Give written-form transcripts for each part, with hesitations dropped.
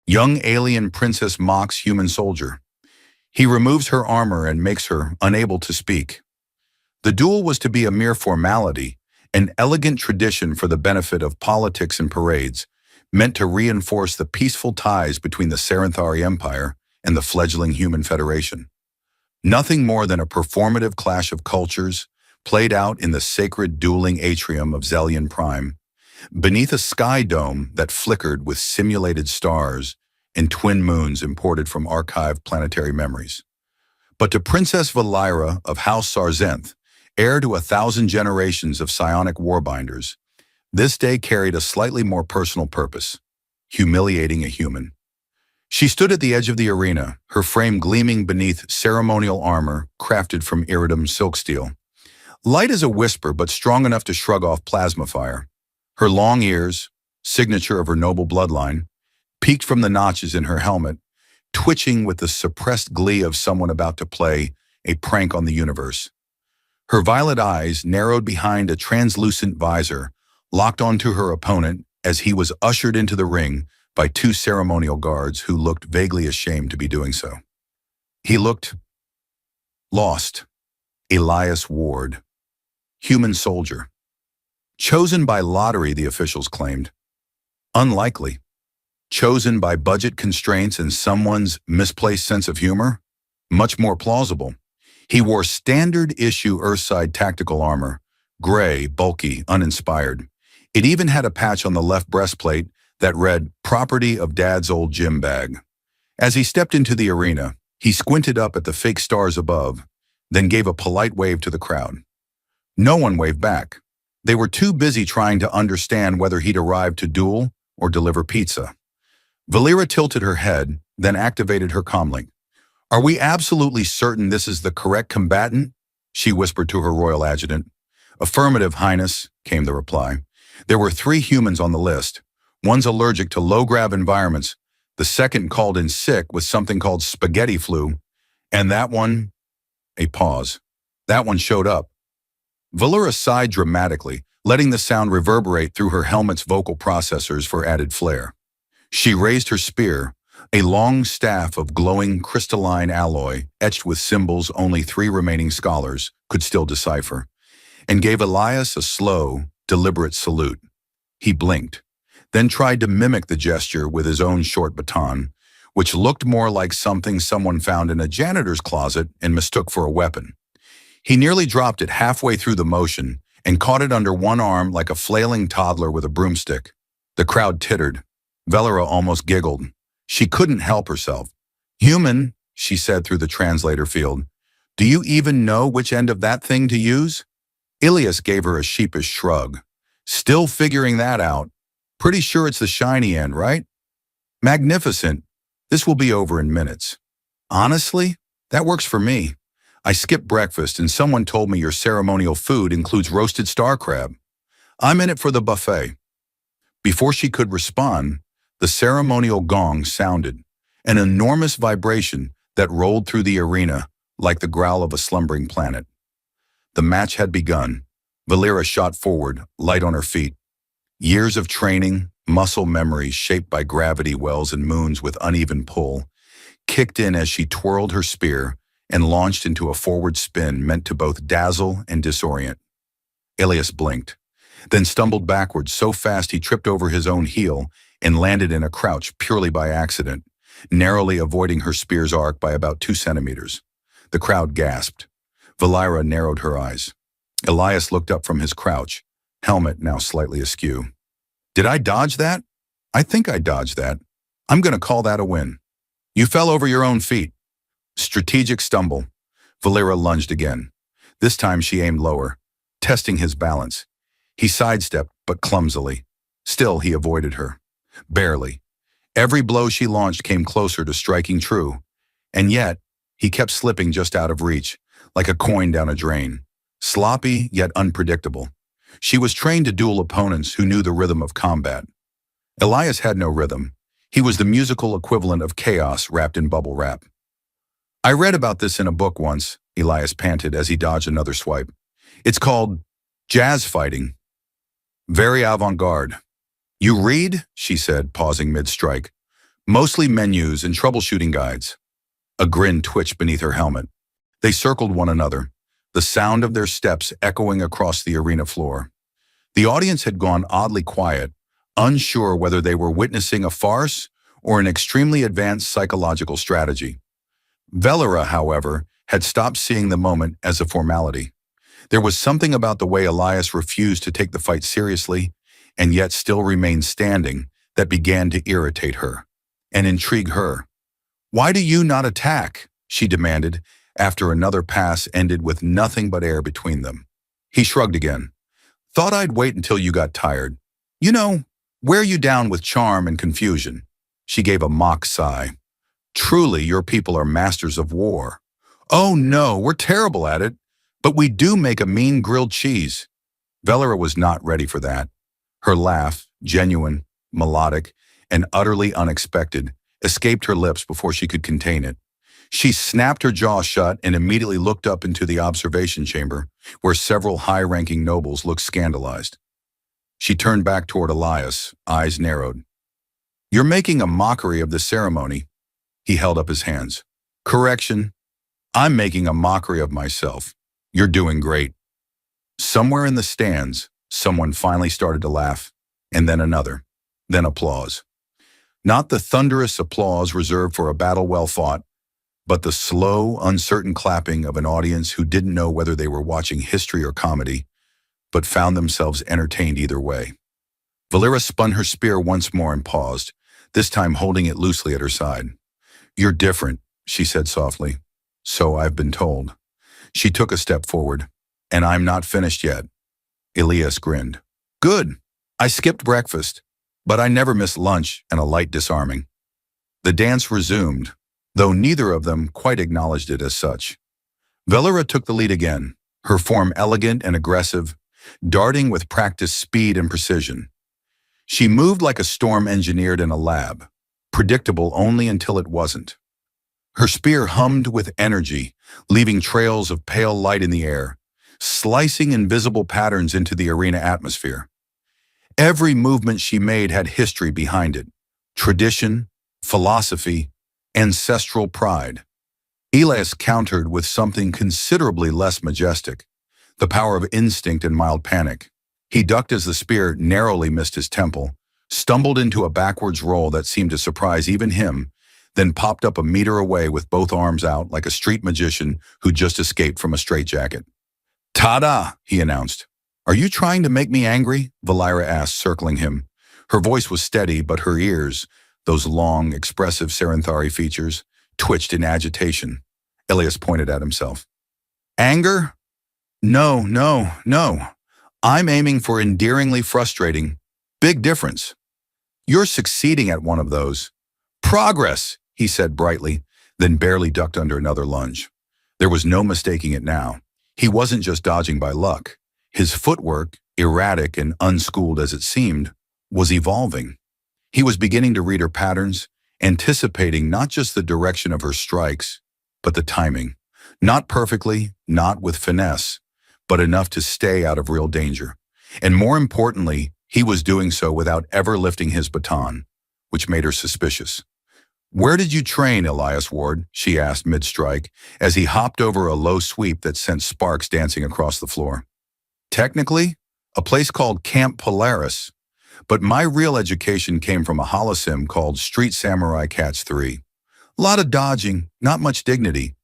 Young alien princess mocks human soldier. He removes her armor and makes her unable to speak. The duel was to be a mere formality, an elegant tradition for the benefit of politics and parades, meant to reinforce the peaceful ties between the Saranthari Empire and the fledgling Human Federation. Nothing more than a performative clash of cultures played out in the sacred dueling atrium of Zelian Prime, beneath a sky dome that flickered with simulated stars and twin moons imported from archived planetary memories. But to Princess Valira of House Sarzenth, heir to 1,000 generations of psionic warbinders, this day carried a slightly more personal purpose: humiliating a human. She stood at the edge of the arena, her frame gleaming beneath ceremonial armor crafted from iridum silk steel. Light as a whisper, but strong enough to shrug off plasma fire. Her long ears, signature of her noble bloodline, peeked from the notches in her helmet, twitching with the suppressed glee of someone about to play a prank on the universe. Her violet eyes, narrowed behind a translucent visor, locked onto her opponent as he was ushered into the ring by two ceremonial guards who looked vaguely ashamed to be doing so. He looked lost. Elias Ward, human soldier. Chosen by lottery, the officials claimed. Unlikely. Chosen by budget constraints and someone's misplaced sense of humor? Much more plausible. He wore standard-issue Earthside tactical armor, gray, bulky, uninspired. It even had a patch on the left breastplate that read, "Property of Dad's old gym bag." As he stepped into the arena, he squinted up at the fake stars above, then gave a polite wave to the crowd. No one waved back. They were too busy trying to understand whether he'd arrived to duel or deliver pizza. Valira tilted her head, then activated her comlink. "Are we absolutely certain this is the correct combatant?" she whispered to her royal adjutant. "Affirmative, Highness," came the reply. There were 3 humans on the list. One's allergic to low-grav environments, the second called in sick with something called spaghetti flu, and that one, a pause. That one showed up. Valira sighed dramatically, letting the sound reverberate through her helmet's vocal processors for added flair. She raised her spear, a long staff of glowing crystalline alloy etched with symbols only 3 remaining scholars could still decipher, and gave Elias a slow, deliberate salute. He blinked, then tried to mimic the gesture with his own short baton, which looked more like something someone found in a janitor's closet and mistook for a weapon. He nearly dropped it halfway through the motion and caught it under one arm like a flailing toddler with a broomstick. The crowd tittered. Valira almost giggled. She couldn't help herself. "Human," she said through the translator field, "do you even know which end of that thing to use?" Ilias gave her a sheepish shrug. "Still figuring that out. Pretty sure it's the shiny end, right?" "Magnificent. This will be over in minutes." "Honestly, that works for me. I skipped breakfast and someone told me your ceremonial food includes roasted star crab. I'm in it for the buffet." Before she could respond, the ceremonial gong sounded, an enormous vibration that rolled through the arena like the growl of a slumbering planet. The match had begun. Valira shot forward, light on her feet. Years of training, muscle memory shaped by gravity wells and moons with uneven pull, kicked in as she twirled her spear and launched into a forward spin meant to both dazzle and disorient. Ilias blinked, then stumbled backwards so fast he tripped over his own heel and landed in a crouch purely by accident, narrowly avoiding her spear's arc by about 2 centimeters. The crowd gasped. Valira narrowed her eyes. Elias looked up from his crouch, helmet now slightly askew. "Did I dodge that? I think I dodged that. I'm going to call that a win." "You fell over your own feet." Strategic stumble. Valira lunged again. This time she aimed lower, testing his balance. He sidestepped, but clumsily. Still, he avoided her. Barely. Every blow she launched came closer to striking true, and yet he kept slipping just out of reach, like a coin down a drain. Sloppy, yet unpredictable. She was trained to duel opponents who knew the rhythm of combat. Elias had no rhythm. He was the musical equivalent of chaos wrapped in bubble wrap. "I read about this in a book once," Elias panted as he dodged another swipe. "It's called jazz fighting. Very avant-garde." "You read?" she said, pausing mid-strike. Mostly menus and troubleshooting guides. A grin twitched beneath her helmet. They circled one another, the sound of their steps echoing across the arena floor. The audience had gone oddly quiet, unsure whether they were witnessing a farce or an extremely advanced psychological strategy. Velera, however, had stopped seeing the moment as a formality. There was something about the way Elias refused to take the fight seriously and yet still remained standing that began to irritate her and intrigue her. "Why do you not attack?" she demanded after another pass ended with nothing but air between them. He shrugged again. "Thought I'd wait until you got tired. You know, wear you down with charm and confusion." She gave a mock sigh. "Truly, your people are masters of war." "Oh no, we're terrible at it. But we do make a mean grilled cheese." Velera was not ready for that. Her laugh, genuine, melodic, and utterly unexpected, escaped her lips before she could contain it. She snapped her jaw shut and immediately looked up into the observation chamber, where several high-ranking nobles looked scandalized. She turned back toward Elias, eyes narrowed. "You're making a mockery of the ceremony." He held up his hands. "Correction. I'm making a mockery of myself. You're doing great." Somewhere in the stands, someone finally started to laugh, and then another, then applause. Not the thunderous applause reserved for a battle well fought, but the slow, uncertain clapping of an audience who didn't know whether they were watching history or comedy, but found themselves entertained either way. Velera spun her spear once more and paused, this time holding it loosely at her side. "You're different," she said softly. "So I've been told." She took a step forward. "And I'm not finished yet." Elias grinned. "Good. I skipped breakfast, but I never miss lunch and a light disarming." The dance resumed, though neither of them quite acknowledged it as such. Velera took the lead again, her form elegant and aggressive, darting with practiced speed and precision. She moved like a storm engineered in a lab, predictable only until it wasn't. Her spear hummed with energy, leaving trails of pale light in the air, slicing invisible patterns into the arena atmosphere. Every movement she made had history behind it: tradition, philosophy, ancestral pride. Elias countered with something considerably less majestic: the power of instinct and mild panic. He ducked as the spear narrowly missed his temple, stumbled into a backwards roll that seemed to surprise even him, then popped up a meter away with both arms out like a street magician who just escaped from a straitjacket. "Ta-da!" he announced. "Are you trying to make me angry?" Velera asked, circling him. Her voice was steady, but her ears, those long, expressive Saranthari features, twitched in agitation. Elias pointed at himself. "Anger? No, no, no. I'm aiming for endearingly frustrating. Big difference. You're succeeding at one of those." "Progress," he said brightly, then barely ducked under another lunge. There was no mistaking it now. He wasn't just dodging by luck. His footwork, erratic and unschooled as it seemed, was evolving. He was beginning to read her patterns, anticipating not just the direction of her strikes, but the timing. Not perfectly, not with finesse, but enough to stay out of real danger. And more importantly, he was doing so without ever lifting his baton, which made her suspicious. "Where did you train, Elias Ward?" she asked mid-strike, as he hopped over a low sweep that sent sparks dancing across the floor. "Technically, a place called Camp Polaris, but my real education came from a holosim called Street Samurai Cats 3. Lot of dodging, not much dignity."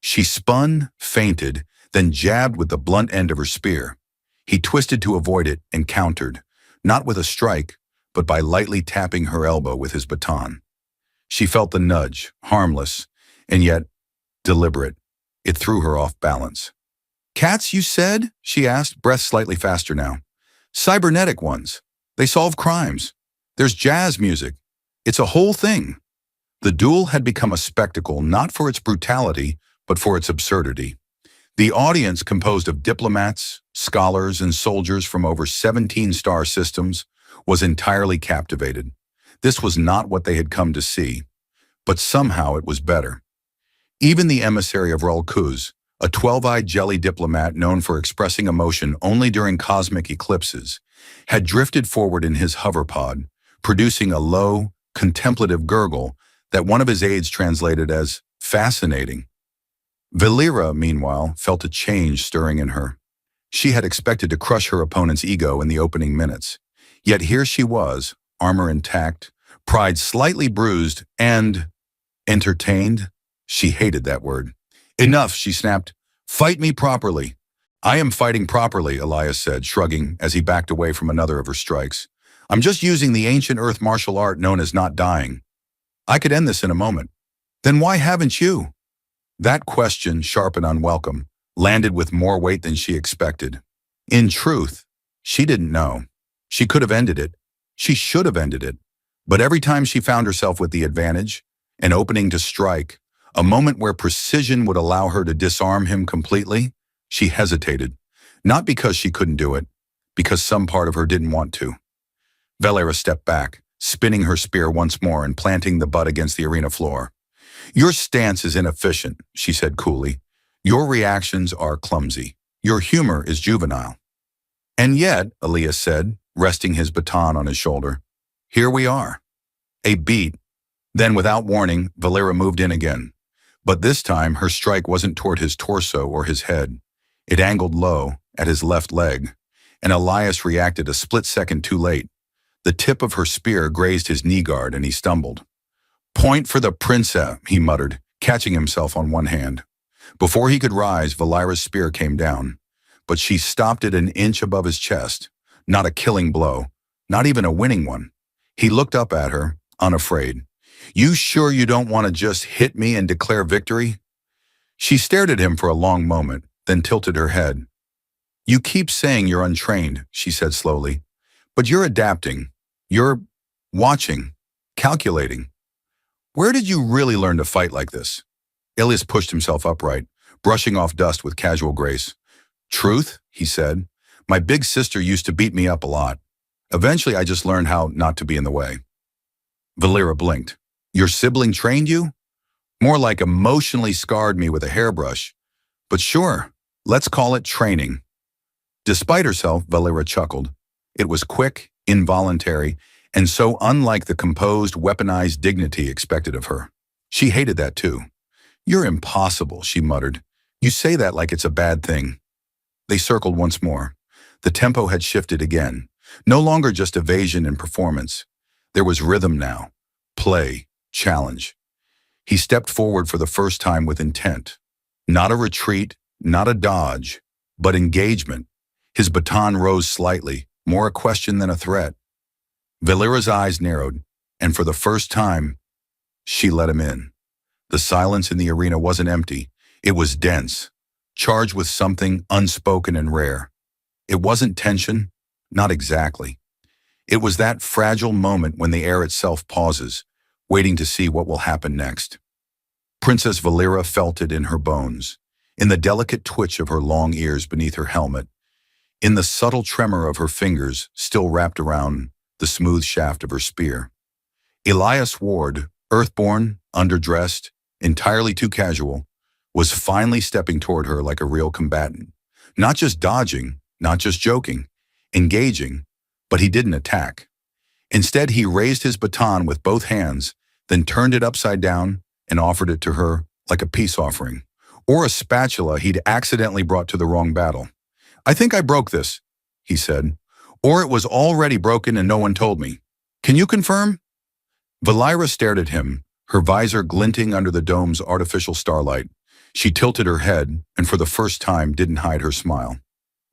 She spun, feinted, then jabbed with the blunt end of her spear. He twisted to avoid it and countered, not with a strike, but by lightly tapping her elbow with his baton. She felt the nudge, harmless, and yet deliberate. It threw her off balance. "Cats, you said?" she asked, breath slightly faster now. "Cybernetic ones. They solve crimes. There's jazz music. It's a whole thing." The duel had become a spectacle not for its brutality, but for its absurdity. The audience, composed of diplomats, scholars, and soldiers from over 17 star systems, was entirely captivated. This was not what they had come to see, but somehow it was better. Even the emissary of Rulkuz, a 12-eyed jelly diplomat known for expressing emotion only during cosmic eclipses, had drifted forward in his hoverpod, producing a low, contemplative gurgle that one of his aides translated as fascinating. Valera, meanwhile, felt a change stirring in her. She had expected to crush her opponent's ego in the opening minutes. Yet here she was, armor intact, pride slightly bruised, and entertained? She hated that word. Enough, she snapped. Fight me properly. I am fighting properly, Elias said, shrugging as he backed away from another of her strikes. I'm just using the ancient earth martial art known as not dying. I could end this in a moment. Then why haven't you? That question, sharp and unwelcome, landed with more weight than she expected. In truth, she didn't know. She could have ended it. She should have ended it. But every time she found herself with the advantage, an opening to strike, a moment where precision would allow her to disarm him completely, she hesitated. Not because she couldn't do it, because some part of her didn't want to. Valera stepped back, spinning her spear once more and planting the butt against the arena floor. Your stance is inefficient, she said coolly. Your reactions are clumsy. Your humor is juvenile. And yet, Elias said, resting his baton on his shoulder, here we are. A beat. Then, without warning, Valera moved in again. But this time, her strike wasn't toward his torso or his head. It angled low, at his left leg, and Elias reacted a split second too late. The tip of her spear grazed his knee guard, and he stumbled. Point for the princess, he muttered, catching himself on one hand. Before he could rise, Valera's spear came down, but she stopped it an inch above his chest. Not a killing blow, not even a winning one. He looked up at her, unafraid. You sure you don't want to just hit me and declare victory? She stared at him for a long moment, then tilted her head. You keep saying you're untrained, she said slowly, but you're adapting. You're watching, calculating. Where did you really learn to fight like this? Elias pushed himself upright, brushing off dust with casual grace. Truth, he said. My big sister used to beat me up a lot. Eventually, I just learned how not to be in the way. Valera blinked. Your sibling trained you? More like emotionally scarred me with a hairbrush. But sure, let's call it training. Despite herself, Valera chuckled. It was quick, involuntary, and so unlike the composed, weaponized dignity expected of her. She hated that too. You're impossible, she muttered. You say that like it's a bad thing. They circled once more. The tempo had shifted again. No longer just evasion and performance. There was rhythm now. Play, challenge. He stepped forward for the first time with intent. Not a retreat, not a dodge, but engagement. His baton rose slightly, more a question than a threat. Valera's eyes narrowed, and for the first time, she let him in. The silence in the arena wasn't empty. It was dense, charged with something unspoken and rare. It wasn't tension, not exactly. It was that fragile moment when the air itself pauses, waiting to see what will happen next. Princess Valera felt it in her bones, in the delicate twitch of her long ears beneath her helmet, in the subtle tremor of her fingers still wrapped around the smooth shaft of her spear. Elias Ward, earthborn, underdressed, entirely too casual, was finally stepping toward her like a real combatant. Not just dodging, not just joking, engaging, but he didn't attack. Instead, he raised his baton with both hands, then turned it upside down and offered it to her like a peace offering, or a spatula he'd accidentally brought to the wrong battle. I think I broke this, he said, or it was already broken and no one told me. Can you confirm? Valera stared at him, her visor glinting under the dome's artificial starlight. She tilted her head and for the first time didn't hide her smile.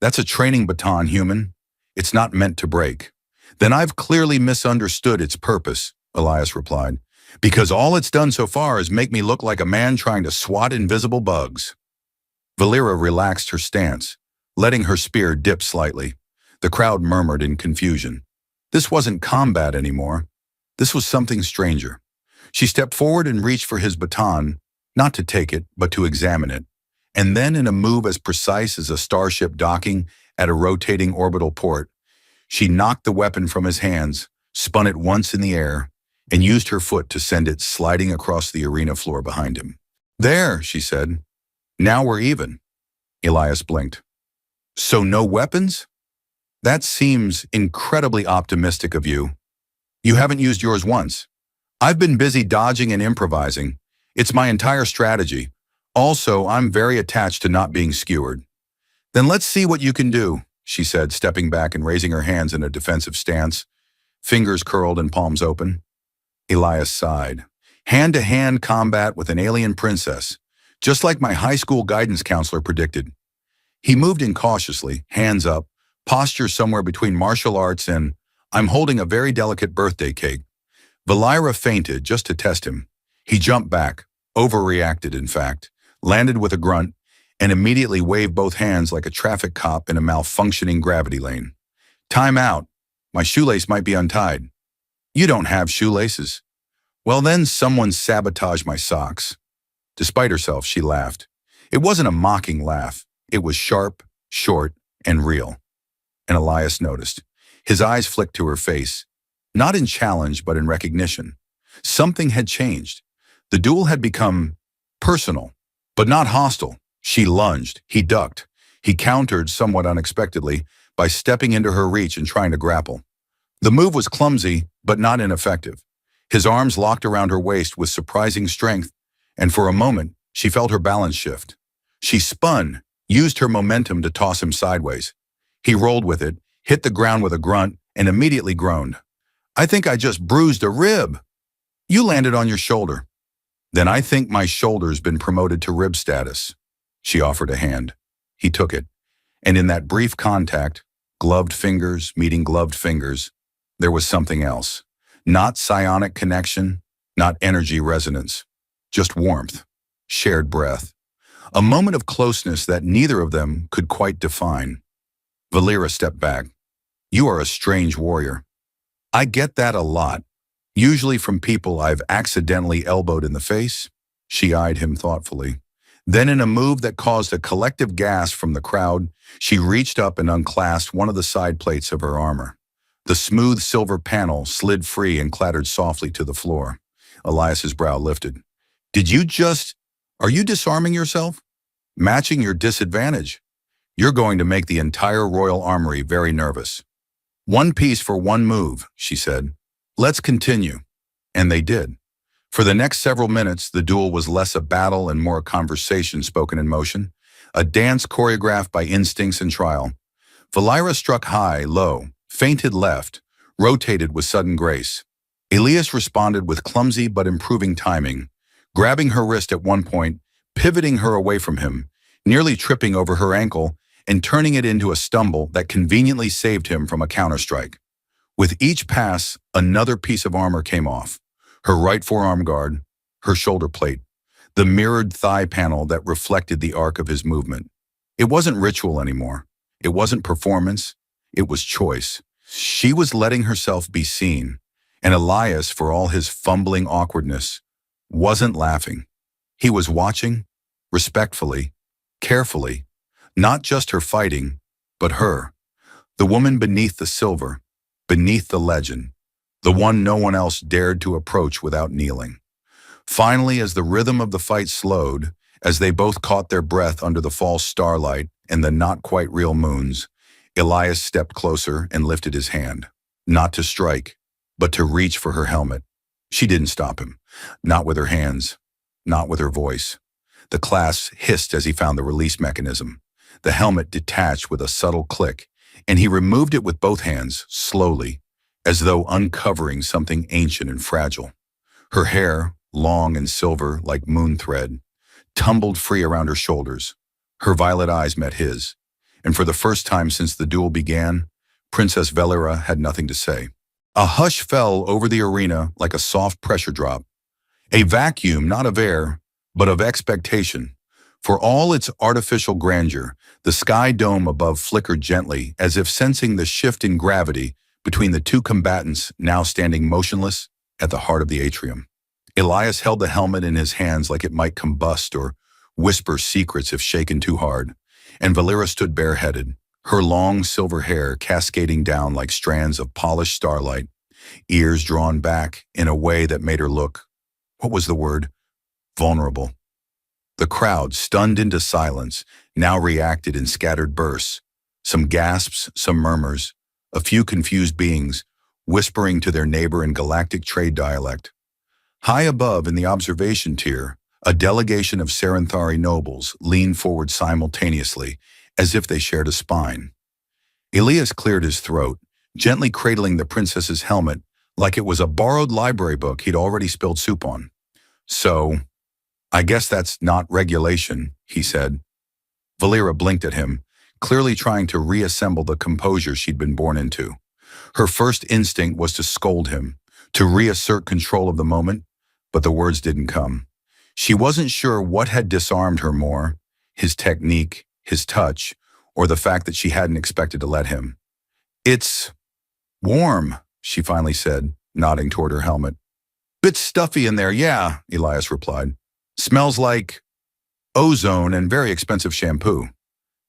That's a training baton, human. It's not meant to break. Then I've clearly misunderstood its purpose, Elias replied, because all it's done so far is make me look like a man trying to swat invisible bugs. Valera relaxed her stance, letting her spear dip slightly. The crowd murmured in confusion. This wasn't combat anymore. This was something stranger. She stepped forward and reached for his baton, not to take it, but to examine it. And then, in a move as precise as a starship docking at a rotating orbital port, she knocked the weapon from his hands, spun it once in the air, and used her foot to send it sliding across the arena floor behind him. There, she said. Now we're even. Elias blinked. So no weapons? That seems incredibly optimistic of you. You haven't used yours once. I've been busy dodging and improvising. It's my entire strategy. Also, I'm very attached to not being skewered. Then let's see what you can do, she said, stepping back and raising her hands in a defensive stance, fingers curled and palms open. Elias sighed. Hand-to-hand combat with an alien princess, just like my high school guidance counselor predicted. He moved in cautiously, hands up, posture somewhere between martial arts and, I'm holding a very delicate birthday cake. Valira fainted just to test him. He jumped back, overreacted in fact, landed with a grunt, and immediately waved both hands like a traffic cop in a malfunctioning gravity lane. Time out. My shoelace might be untied. You don't have shoelaces. Well then, someone sabotaged my socks. Despite herself, she laughed. It wasn't a mocking laugh. It was sharp, short, and real. And Elias noticed. His eyes flicked to her face, not in challenge but in recognition. Something had changed. The duel had become personal, but not hostile. She lunged, he ducked. He countered somewhat unexpectedly by stepping into her reach and trying to grapple. The move was clumsy, but not ineffective. His arms locked around her waist with surprising strength, and for a moment, she felt her balance shift. She spun, used her momentum to toss him sideways. He rolled with it, hit the ground with a grunt, and immediately groaned. I think I just bruised a rib. You landed on your shoulder. Then I think my shoulder's been promoted to rib status. She offered a hand. He took it. And in that brief contact, gloved fingers meeting gloved fingers, there was something else. Not psionic connection, not energy resonance. Just warmth, shared breath. A moment of closeness that neither of them could quite define. Valira stepped back. You are a strange warrior. I get that a lot, usually from people I've accidentally elbowed in the face. She eyed him thoughtfully. Then in a move that caused a collective gasp from the crowd, she reached up and unclasped one of the side plates of her armor. The smooth silver panel slid free and clattered softly to the floor. Elias's brow lifted. Are you disarming yourself? Matching your disadvantage? You're going to make the entire royal armory very nervous. One piece for one move, she said. Let's continue. And they did. For the next several minutes, the duel was less a battle and more a conversation spoken in motion, a dance choreographed by instincts and trial. Valira struck high, low, feinted left, rotated with sudden grace. Elias responded with clumsy but improving timing, grabbing her wrist at one point, pivoting her away from him, nearly tripping over her ankle, and turning it into a stumble that conveniently saved him from a counterstrike. With each pass, another piece of armor came off. Her right forearm guard, her shoulder plate, the mirrored thigh panel that reflected the arc of his movement. It wasn't ritual anymore. It wasn't performance. It was choice. She was letting herself be seen, and Elias, for all his fumbling awkwardness, wasn't laughing. He was watching, respectfully, carefully, not just her fighting, but her, the woman beneath the silver, beneath the legend, the one no one else dared to approach without kneeling. Finally, as the rhythm of the fight slowed, as they both caught their breath under the false starlight and the not-quite-real moons, Elias stepped closer and lifted his hand, not to strike, but to reach for her helmet. She didn't stop him, not with her hands, not with her voice. The clasp hissed as he found the release mechanism. The helmet detached with a subtle click, and he removed it with both hands, slowly, as though uncovering something ancient and fragile. Her hair, long and silver like moon thread, tumbled free around her shoulders. Her violet eyes met his, and for the first time since the duel began, Princess Valira had nothing to say. A hush fell over the arena like a soft pressure drop. A vacuum not of air, but of expectation. For all its artificial grandeur, the sky dome above flickered gently, as if sensing the shift in gravity between the two combatants now standing motionless at the heart of the atrium. Elias held the helmet in his hands like it might combust or whisper secrets if shaken too hard, and Valira stood bareheaded, her long silver hair cascading down like strands of polished starlight, ears drawn back in a way that made her look, what was the word? Vulnerable. The crowd, stunned into silence, now reacted in scattered bursts, some gasps, some murmurs, a few confused beings whispering to their neighbor in galactic trade dialect. High above in the observation tier, a delegation of Serenthari nobles leaned forward simultaneously, as if they shared a spine. Elias cleared his throat, gently cradling the princess's helmet like it was a borrowed library book he'd already spilled soup on. So, I guess that's not regulation, he said. Valera blinked at him, clearly trying to reassemble the composure she'd been born into. Her first instinct was to scold him, to reassert control of the moment, but the words didn't come. She wasn't sure what had disarmed her more, his technique, his touch, or the fact that she hadn't expected to let him. "It's warm," she finally said, nodding toward her helmet. "Bit stuffy in there, yeah," Elias replied. "Smells like ozone and very expensive shampoo.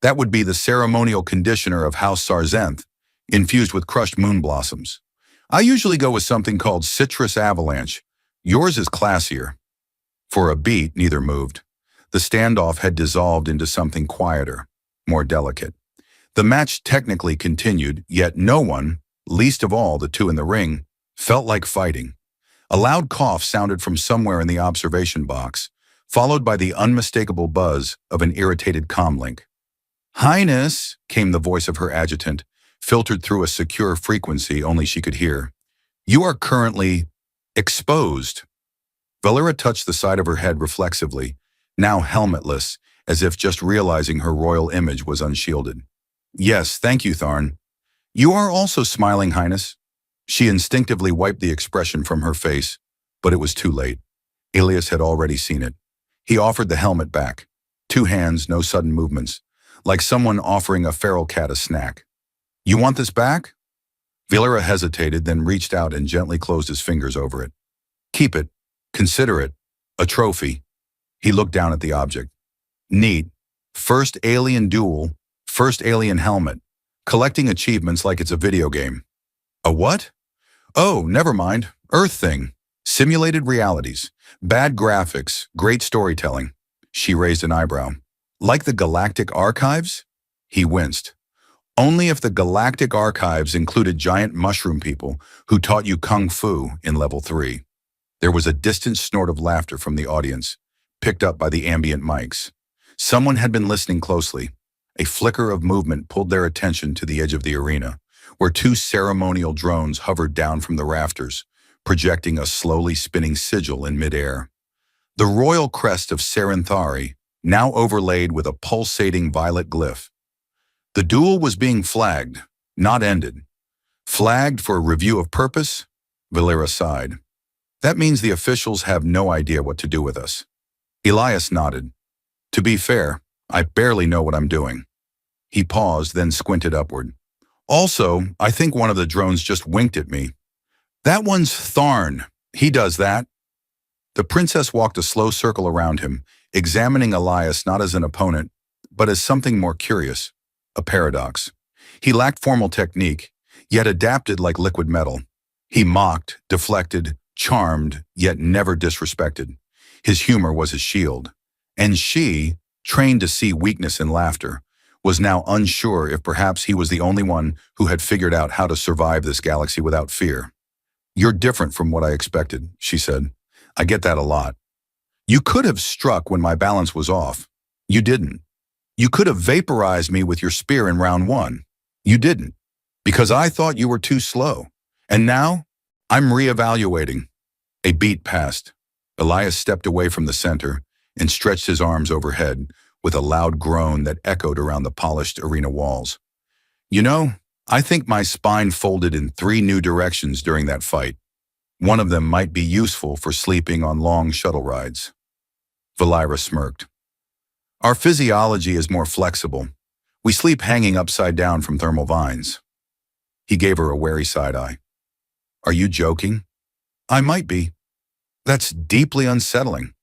That would be the ceremonial conditioner of House Sarzenth, infused with crushed moon blossoms. I usually go with something called citrus avalanche. Yours is classier." For a beat, neither moved. The standoff had dissolved into something quieter, more delicate. The match technically continued, yet no one, least of all the two in the ring, felt like fighting. A loud cough sounded from somewhere in the observation box, followed by the unmistakable buzz of an irritated comlink. "Highness," came the voice of her adjutant, filtered through a secure frequency only she could hear. "You are currently exposed." Valera touched the side of her head reflexively, now helmetless, as if just realizing her royal image was unshielded. "Yes, thank you, Tharn. You are also smiling, Highness." She instinctively wiped the expression from her face, but it was too late. Elias had already seen it. He offered the helmet back. 2 hands, no sudden movements, like someone offering a feral cat a snack. "You want this back?" Valera hesitated, then reached out and gently closed his fingers over it. "Keep it. Consider it a trophy." He looked down at the object. "Neat. First alien duel, first alien helmet. Collecting achievements like it's a video game." "A what?" "Oh, never mind. Earth thing. Simulated realities. Bad graphics, great storytelling." She raised an eyebrow. "Like the Galactic Archives?" He winced. "Only if the Galactic Archives included giant mushroom people who taught you kung fu in level 3. There was a distant snort of laughter from the audience, picked up by the ambient mics. Someone had been listening closely. A flicker of movement pulled their attention to the edge of the arena, where 2 ceremonial drones hovered down from the rafters, projecting a slowly spinning sigil in midair. The royal crest of Serenthari, now overlaid with a pulsating violet glyph. The duel was being flagged, not ended. "Flagged for review of purpose?" Valera sighed. "That means the officials have no idea what to do with us." Elias nodded. "To be fair, I barely know what I'm doing." He paused, then squinted upward. "Also, I think one of the drones just winked at me." "That one's Tharn. He does that." The princess walked a slow circle around him, examining Elias not as an opponent, but as something more curious, a paradox. He lacked formal technique, yet adapted like liquid metal. He mocked, deflected, charmed, yet never disrespected. His humor was his shield. And she, trained to see weakness in laughter, was now unsure if perhaps he was the only one who had figured out how to survive this galaxy without fear. "You're different from what I expected," she said. "I get that a lot. You could have struck when my balance was off. You didn't. You could have vaporized me with your spear in round 1. You didn't, because I thought you were too slow. And now, I'm reevaluating." A beat passed. Elias stepped away from the center and stretched his arms overhead with a loud groan that echoed around the polished arena walls. "You know, I think my spine folded in 3 new directions during that fight. One of them might be useful for sleeping on long shuttle rides." Valera smirked. "Our physiology is more flexible. We sleep hanging upside down from thermal vines." He gave her a wary side eye. "Are you joking?" "I might be." "That's deeply unsettling."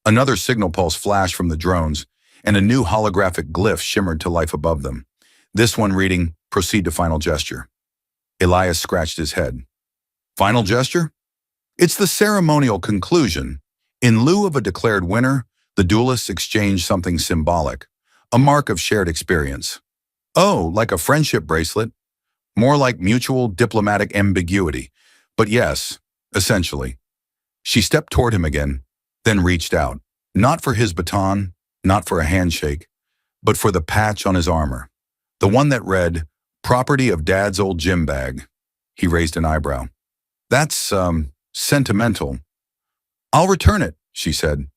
Another signal pulse flashed from the drones, and a new holographic glyph shimmered to life above them, this one reading, "Proceed to final gesture." Elias scratched his head. "Final gesture?" "It's the ceremonial conclusion. In lieu of a declared winner, the duelists exchange something symbolic, a mark of shared experience." "Oh, like a friendship bracelet?" "More like mutual diplomatic ambiguity. But yes, essentially." She stepped toward him again, then reached out, not for his baton, not for a handshake, but for the patch on his armor. The one that read, "Property of Dad's old gym bag." He raised an eyebrow. "That's, sentimental." "I'll return it," she said.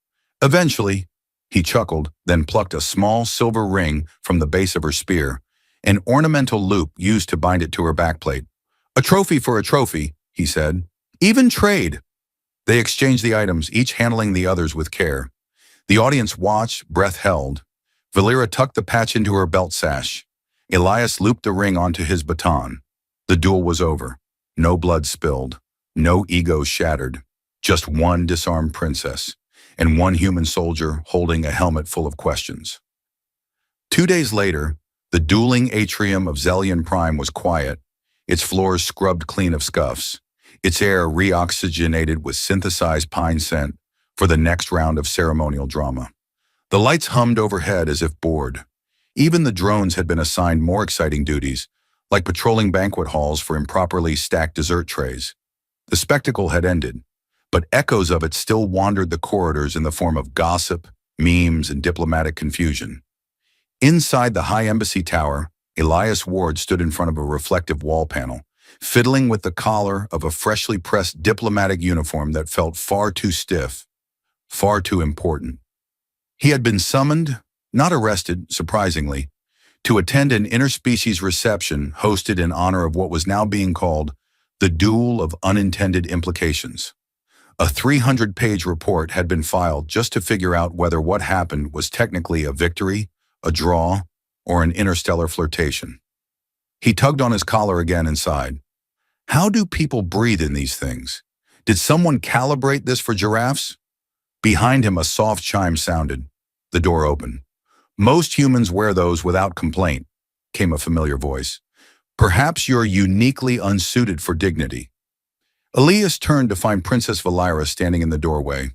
"Eventually." He chuckled, then plucked a small silver ring from the base of her spear, an ornamental loop used to bind it to her backplate. "A trophy for a trophy," he said. "Even trade." They exchanged the items, each handling the others with care. The audience watched, breath held. Valera tucked the patch into her belt sash. Elias looped the ring onto his baton. The duel was over. No blood spilled. No egos shattered. Just one disarmed princess, and one human soldier holding a helmet full of questions. 2 days later, the dueling atrium of Zelian Prime was quiet, its floors scrubbed clean of scuffs, its air reoxygenated with synthesized pine scent for the next round of ceremonial drama. The lights hummed overhead as if bored. Even the drones had been assigned more exciting duties, like patrolling banquet halls for improperly stacked dessert trays. The spectacle had ended, but echoes of it still wandered the corridors in the form of gossip, memes, and diplomatic confusion. Inside the high embassy tower, Elias Ward stood in front of a reflective wall panel, fiddling with the collar of a freshly pressed diplomatic uniform that felt far too stiff, far too important. He had been summoned, not arrested, surprisingly, to attend an interspecies reception hosted in honor of what was now being called the Duel of Unintended Implications. A 300-page report had been filed just to figure out whether what happened was technically a victory, a draw, or an interstellar flirtation. He tugged on his collar again and sighed. How do people breathe in these things? Did someone calibrate this for giraffes? Behind him, a soft chime sounded. The door opened. "Most humans wear those without complaint," came a familiar voice. "Perhaps you're uniquely unsuited for dignity." Elias turned to find Princess Valera standing in the doorway.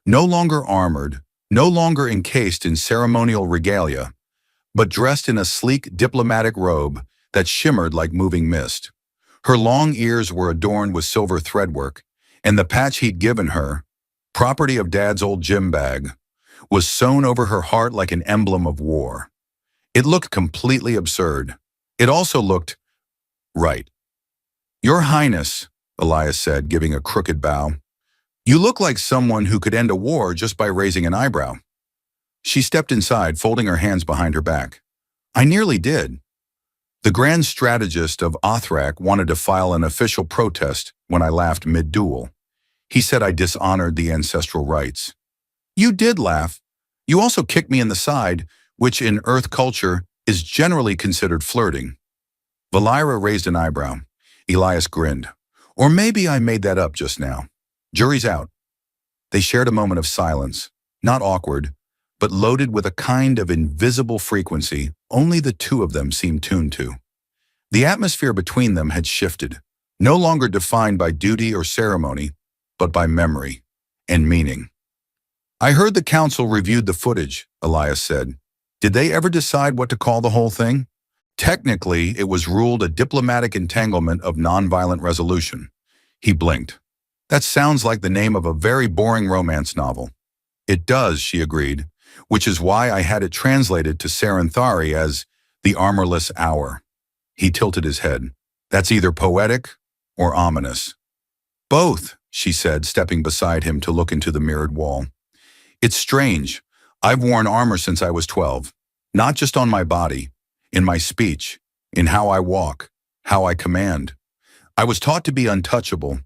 No longer armored, no longer encased in ceremonial regalia, but dressed in a sleek diplomatic robe that shimmered like moving mist. Her long ears were adorned with silver threadwork, and the patch he'd given her, property of Dad's old gym bag, was sewn over her heart like an emblem of war. It looked completely absurd. It also looked right. "Your Highness," Elias said, giving a crooked bow, "you look like someone who could end a war just by raising an eyebrow." She stepped inside, folding her hands behind her back. "I nearly did." The grand strategist of Othrak wanted to file an official protest when I laughed mid-duel. He said I dishonored the ancestral rites. "You did laugh. You also kicked me in the side, which in Earth culture is generally considered flirting." Valera raised an eyebrow. Elias grinned. "Or maybe I made that up just now. Jury's out." They shared a moment of silence, not awkward, but loaded with a kind of invisible frequency only the two of them seemed tuned to. The atmosphere between them had shifted, no longer defined by duty or ceremony, but by memory and meaning. "I heard the council reviewed the footage," Elias said. "Did they ever decide what to call the whole thing?" "Technically, it was ruled a diplomatic entanglement of nonviolent resolution." He blinked. "That sounds like the name of a very boring romance novel." "It does," she agreed, "which is why I had it translated to Saranthari as the Armorless Hour." He tilted his head. "That's either poetic or ominous." "Both," she said, stepping beside him to look into the mirrored wall. "It's strange. I've worn armor since I was 12, not just on my body, in my speech, in how I walk, how I command. I was taught to be untouchable.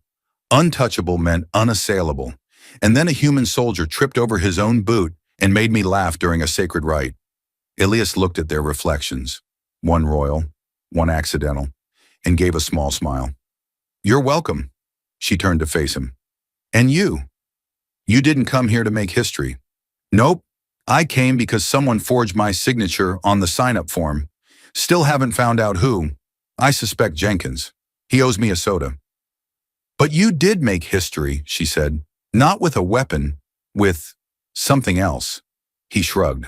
Untouchable meant unassailable. And then a human soldier tripped over his own boot and made me laugh during a sacred rite." Elias looked at their reflections, one royal, one accidental, and gave a small smile. "You're welcome." She turned to face him. "And you? You didn't come here to make history." "Nope. I came because someone forged my signature on the sign-up form. Still haven't found out who. I suspect Jenkins. He owes me a soda." "But you did make history," she said. "Not with a weapon, with something else." He shrugged.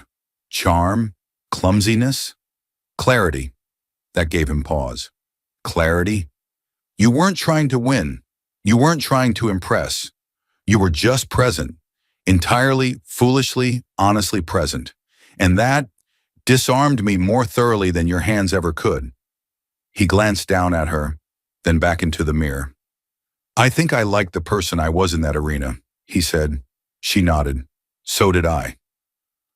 "Charm? Clumsiness? Clarity." That gave him pause. "Clarity? You weren't trying to win. You weren't trying to impress. You were just present, entirely, foolishly, honestly present. And that disarmed me more thoroughly than your hands ever could. He glanced down at her, then back into the mirror. I think I liked the person I was in that arena, he said. She nodded. So did I.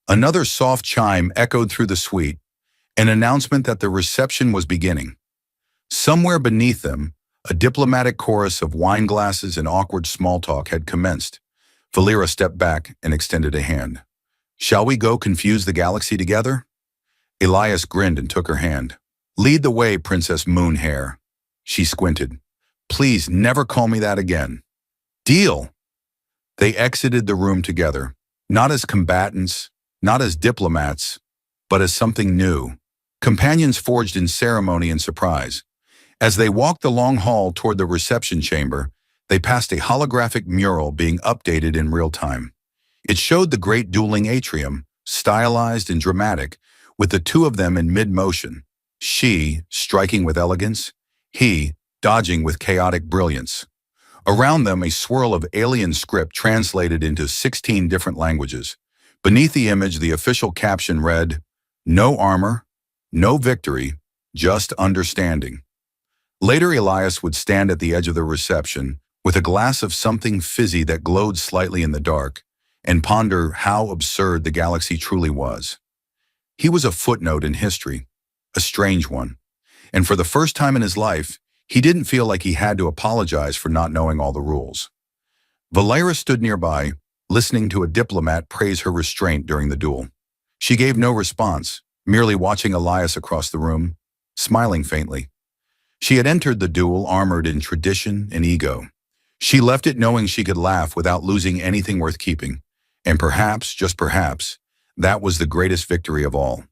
Another soft chime echoed through the suite, an announcement that the reception was beginning. Somewhere beneath them, a diplomatic chorus of wine glasses and awkward small talk had commenced. Valera stepped back and extended a hand. Shall we go confuse the galaxy together? Elias grinned and took her hand. Lead the way, Princess Moonhair. She squinted. Please never call me that again. Deal. They exited the room together, not as combatants, not as diplomats, but as something new. Companions forged in ceremony and surprise. As they walked the long hall toward the reception chamber, they passed a holographic mural being updated in real time. It showed the great dueling atrium, stylized and dramatic, with the two of them in mid-motion, she striking with elegance, he dodging with chaotic brilliance. Around them, a swirl of alien script translated into 16 different languages. Beneath the image, the official caption read, "No armor, no victory, just understanding." Later, Elias would stand at the edge of the reception with a glass of something fizzy that glowed slightly in the dark and ponder how absurd the galaxy truly was. He was a footnote in history, a strange one, and for the first time in his life, he didn't feel like he had to apologize for not knowing all the rules. Valera stood nearby, listening to a diplomat praise her restraint during the duel. She gave no response, merely watching Elias across the room, smiling faintly. She had entered the duel armored in tradition and ego. She left it knowing she could laugh without losing anything worth keeping, and perhaps, just perhaps, that was the greatest victory of all.